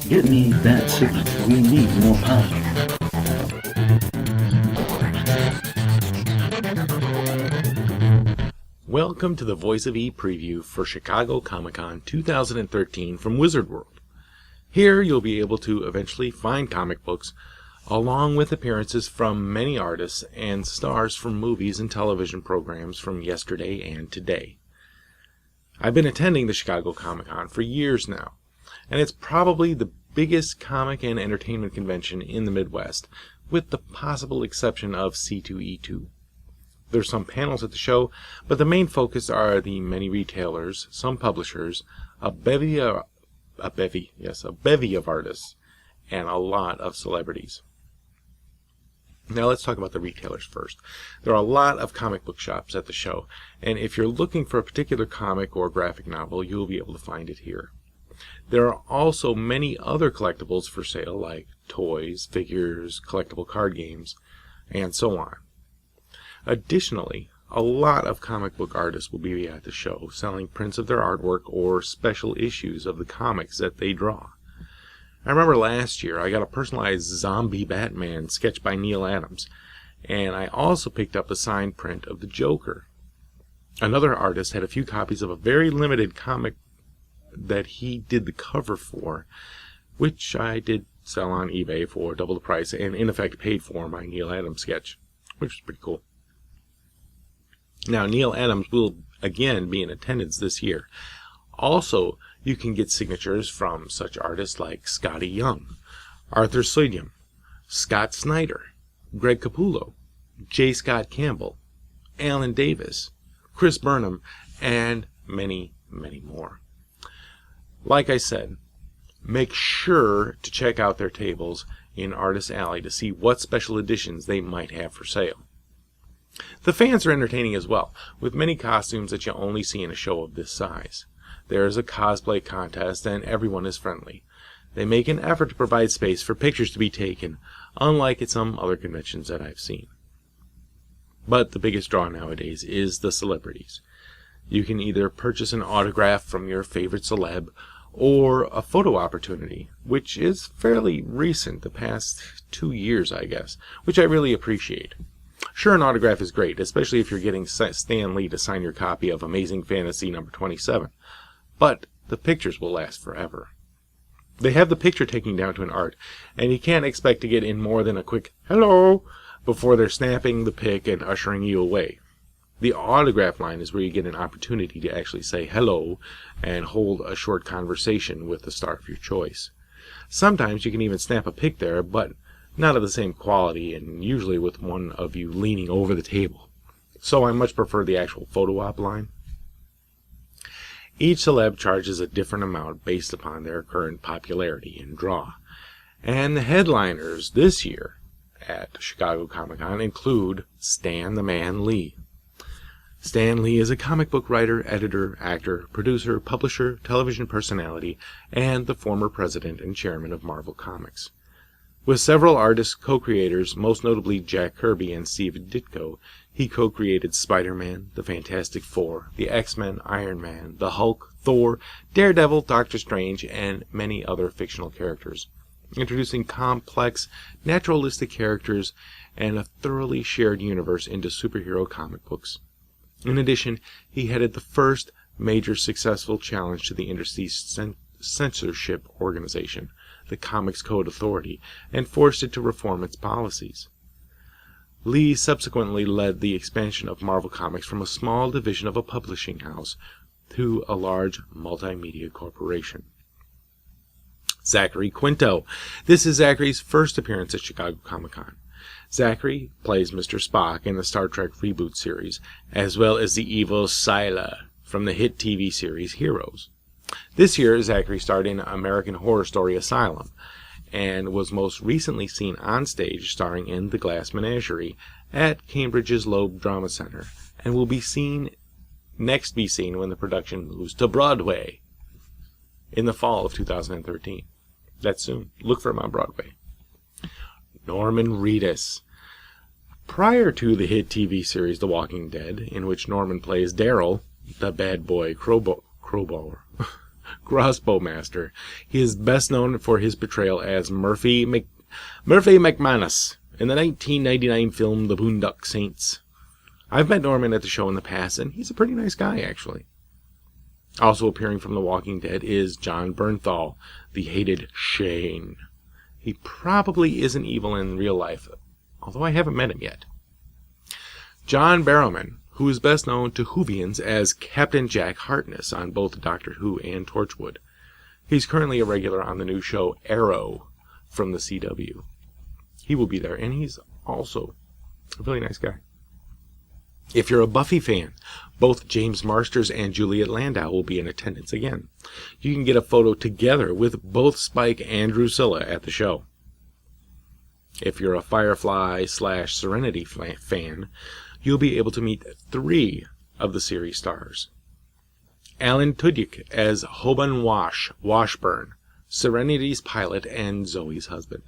Get me that signal. We need more power. Welcome to the Voice of E preview for Chicago Comic-Con 2013 from Wizard World. Here you'll be able to eventually find comic books, along with appearances from many artists and stars from movies and television programs from yesterday and today. I've been attending the Chicago Comic-Con for years now, and it's probably the biggest comic and entertainment convention in the Midwest, with the possible exception of C2E2. There's some panels at the show, but the main focus are the many retailers, some publishers, a bevy of artists, and a lot of celebrities. Now let's talk about the retailers first. There are a lot of comic book shops at the show, and if you're looking for a particular comic or graphic novel, you'll be able to find it here. There are also many other collectibles for sale, like toys, figures, collectible card games, and so on. Additionally, a lot of comic book artists will be at the show, selling prints of their artwork or special issues of the comics that they draw. I remember last year I got a personalized zombie Batman sketched by Neil Adams, and I also picked up a signed print of the Joker. Another artist had a few copies of a very limited comic that he did the cover for, which I did sell on eBay for double the price and in effect paid for my Neil Adams sketch, which was pretty cool. Now, Neil Adams will again be in attendance this year. Also, you can get signatures from such artists like Scotty Young, Arthur Slydium, Scott Snyder, Greg Capullo, J. Scott Campbell, Alan Davis, Chris Burnham, and many, many more. Like I said, make sure to check out their tables in Artist Alley to see what special editions they might have for sale. The fans are entertaining as well, with many costumes that you only see in a show of this size. There is a cosplay contest, and everyone is friendly. They make an effort to provide space for pictures to be taken, unlike at some other conventions that I've seen. But the biggest draw nowadays is the celebrities. You can either purchase an autograph from your favorite celeb, or a photo opportunity, which is fairly recent, the past 2 years, I guess, which I really appreciate. Sure, an autograph is great, especially if you're getting Stan Lee to sign your copy of Amazing Fantasy number 27, but the pictures will last forever. They have the picture taking down to an art, and you can't expect to get in more than a quick hello before they're snapping the pic and ushering you away. The autograph line is where you get an opportunity to actually say hello and hold a short conversation with the star of your choice. Sometimes you can even snap a pic there, but not of the same quality, and usually with one of you leaning over the table. So I much prefer the actual photo op line. Each celeb charges a different amount based upon their current popularity and draw. And the headliners this year at Chicago Comic-Con include Stan the Man Lee. Stan Lee is a comic book writer, editor, actor, producer, publisher, television personality, and the former president and chairman of Marvel Comics. With several artists co-creators, most notably Jack Kirby and Steve Ditko, he co-created Spider-Man, the Fantastic Four, the X-Men, Iron Man, the Hulk, Thor, Daredevil, Doctor Strange, and many other fictional characters, introducing complex, naturalistic characters and a thoroughly shared universe into superhero comic books. In addition, he headed the first major successful challenge to the industry's censorship organization, the Comics Code Authority, and forced it to reform its policies. Lee subsequently led the expansion of Marvel Comics from a small division of a publishing house to a large multimedia corporation. Zachary Quinto. This is Zachary's first appearance at Chicago Comic-Con. Zachary plays Mr. Spock in the Star Trek reboot series, as well as the evil Scylla from the hit TV series Heroes. This year, Zachary starred in American Horror Story Asylum, and was most recently seen on stage starring in The Glass Menagerie at Cambridge's Loeb Drama Center, and will be next be seen when the production moves to Broadway in the fall of 2013. That's soon. Look for him on Broadway. Norman Reedus. Prior to the hit TV series The Walking Dead, in which Norman plays Daryl, the bad boy crowbar, Crossbowmaster. He is best known for his portrayal as Murphy McManus in the 1999 film The Boondock Saints. I've met Norman at the show in the past, and he's a pretty nice guy, actually. Also appearing from The Walking Dead is Jon Bernthal, the hated Shane. He probably isn't evil in real life, although I haven't met him yet. John Barrowman, who is best known to Whovians as Captain Jack Harkness on both Doctor Who and Torchwood. He's currently a regular on the new show Arrow from the CW. He will be there, and he's also a really nice guy. If you're a Buffy fan, both James Marsters and Juliet Landau will be in attendance again. You can get a photo together with both Spike and Drusilla at the show. If you're a Firefly/Serenity fan, you'll be able to meet 3 of the series stars. Alan Tudyk as Hoban Washburn, Serenity's pilot and Zoe's husband.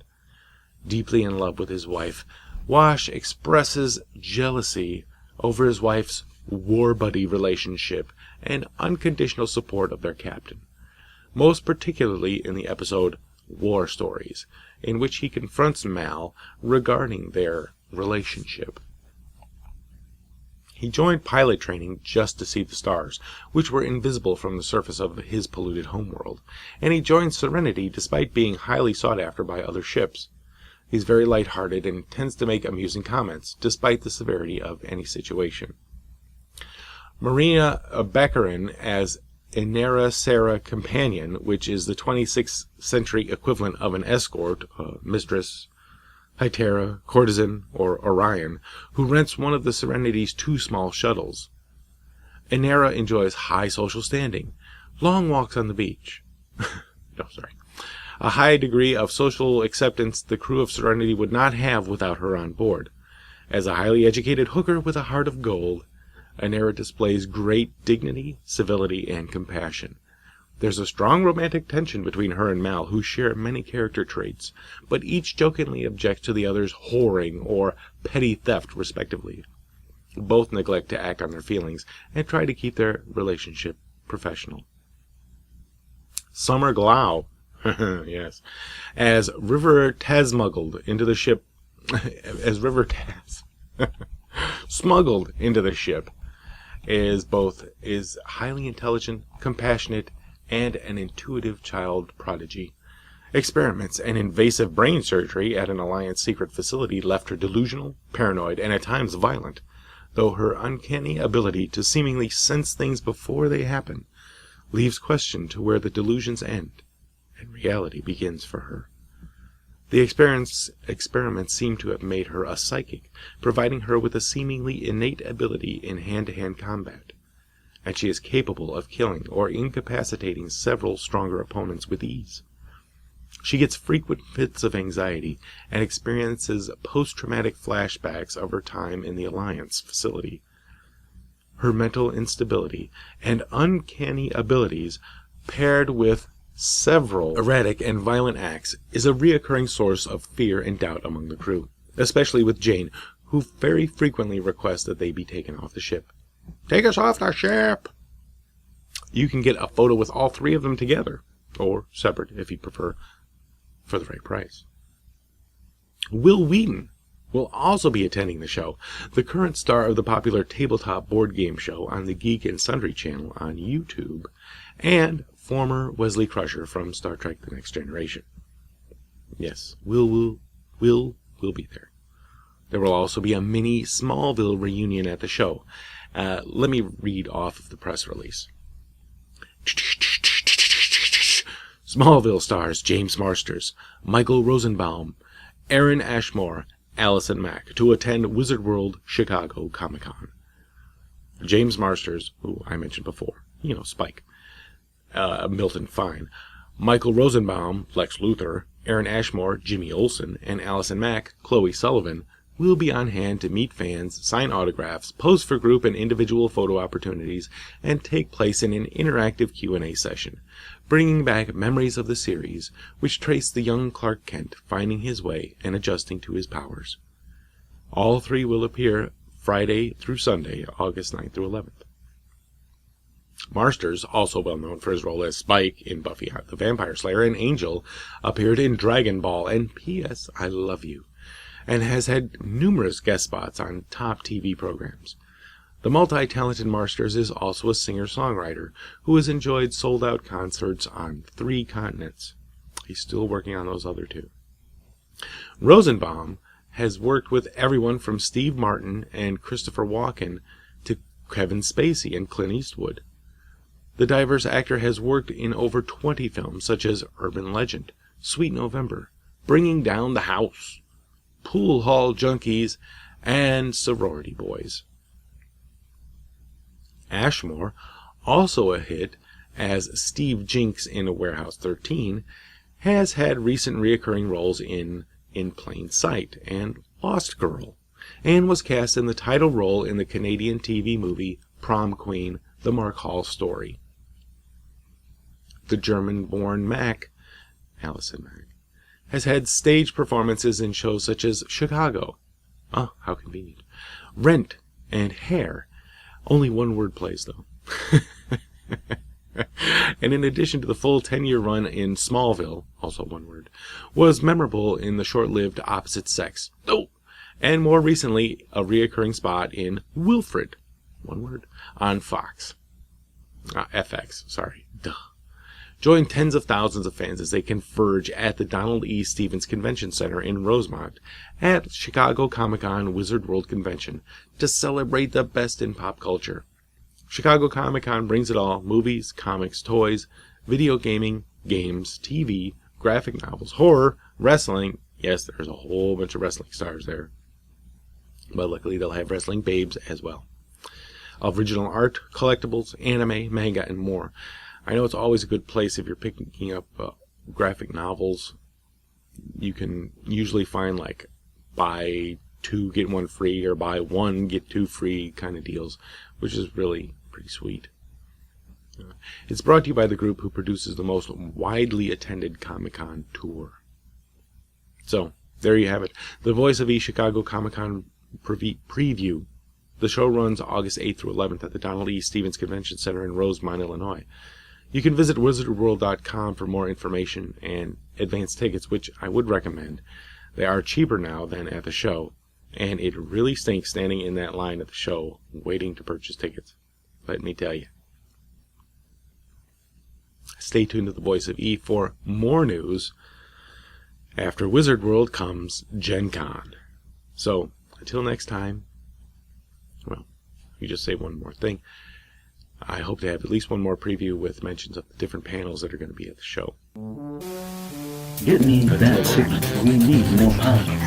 Deeply in love with his wife, Wash expresses jealousy over his wife's war buddy relationship and unconditional support of their captain, most particularly in the episode War Stories, in which he confronts Mal regarding their relationship. He joined pilot training just to see the stars, which were invisible from the surface of his polluted homeworld, and he joined Serenity despite being highly sought after by other ships. He's very lighthearted and tends to make amusing comments, despite the severity of any situation. Marina Baccarin as Inera Sarah Companion, which is the 26th century equivalent of an escort, mistress, Hytera, courtesan, or Orion, who rents one of the Serenity's 2 small shuttles. Inera enjoys high social standing, long walks on the beach. A high degree of social acceptance the crew of Serenity would not have without her on board. As a highly educated hooker with a heart of gold, Inera displays great dignity, civility, and compassion. There's a strong romantic tension between her and Mal, who share many character traits, but each jokingly objects to the other's whoring or petty theft, respectively. Both neglect to act on their feelings and try to keep their relationship professional. Summer Glau, yes, as River Taz smuggled into the ship, is highly intelligent, compassionate, and an intuitive child prodigy. Experiments and invasive brain surgery at an Alliance secret facility left her delusional, paranoid, and at times violent, though her uncanny ability to seemingly sense things before they happen leaves question to where the delusions end and reality begins for her. The experiments seem to have made her a psychic, providing her with a seemingly innate ability in hand-to-hand combat, and she is capable of killing or incapacitating several stronger opponents with ease. She gets frequent fits of anxiety and experiences post-traumatic flashbacks of her time in the Alliance facility. Her mental instability and uncanny abilities, paired with several erratic and violent acts, is a reoccurring source of fear and doubt among the crew, especially with Jane, who very frequently requests that they be taken off the ship. "Take us off the ship!" You can get a photo with all 3 of them together, or separate if you prefer, for the right price. Will Whedon will also be attending the show, the current star of the popular tabletop board game show on the Geek and Sundry channel on YouTube, and former Wesley Crusher from Star Trek The Next Generation. Yes, Will be there. There will also be a mini Smallville reunion at the show. Let me read off of the press release. Smallville stars James Marsters, Michael Rosenbaum, Aaron Ashmore, Allison Mack to attend Wizard World Chicago Comic-Con. James Marsters, who I mentioned before, Spike, Milton Fine, Michael Rosenbaum, Lex Luthor, Aaron Ashmore, Jimmy Olsen, and Allison Mack, Chloe Sullivan, will be on hand to meet fans, sign autographs, pose for group and individual photo opportunities, and take place in an interactive Q&A session, bringing back memories of the series, which trace the young Clark Kent finding his way and adjusting to his powers. All 3 will appear Friday through Sunday, August 9th through 11th. Marsters, also well known for his role as Spike in Buffy the Vampire Slayer and Angel, appeared in Dragon Ball and P.S. I Love You, and has had numerous guest spots on top TV programs. The multi-talented Marsters is also a singer-songwriter who has enjoyed sold-out concerts on 3 continents. He's still working on those other 2. Rosenbaum has worked with everyone from Steve Martin and Christopher Walken to Kevin Spacey and Clint Eastwood. The diverse actor has worked in over 20 films such as Urban Legend, Sweet November, Bringing Down the House, Pool Hall Junkies, and Sorority Boys. Ashmore, also a hit as Steve Jinks in Warehouse 13, has had recent reoccurring roles in Plain Sight and Lost Girl, and was cast in the title role in the Canadian TV movie Prom Queen, The Mark Hall Story. The German-born Allison Mack, has had stage performances in shows such as Chicago, oh, how convenient, Rent, and Hair. Only one-word plays, though. And in addition to the full 10-year run in Smallville, also one word, was memorable in the short-lived Opposite Sex, and more recently a reoccurring spot in Wilfred, one word, on Fox. FX, sorry, duh. Join tens of thousands of fans as they converge at the Donald E. Stevens Convention Center in Rosemont at Chicago Comic-Con Wizard World Convention to celebrate the best in pop culture. Chicago Comic-Con brings it all: movies, comics, toys, video gaming, games, TV, graphic novels, horror, wrestling. Yes, there's a whole bunch of wrestling stars there, but luckily they'll have wrestling babes as well. Original art, collectibles, anime, manga, and more. I know it's always a good place if you're picking up graphic novels. You can usually find like buy 2 get 1 free or buy 1 get 2 free kind of deals, which is really pretty sweet. It's brought to you by the group who produces the most widely attended Comic-Con tour. So there you have it, the Voice of E Chicago Comic-Con preview. The show runs August 8th through 11th at the Donald E. Stevens Convention Center in Rosemont, Illinois. You can visit wizardworld.com for more information and advance tickets, which I would recommend. They are cheaper now than at the show, and it really stinks standing in that line at the show waiting to purchase tickets. Let me tell you. Stay tuned to the Voice of E for more news. After Wizard World comes Gen Con. So, until next time, well, you just say one more thing. I hope to have at least one more preview with mentions of the different panels that are going to be at the show. Get me that signal. We need more power.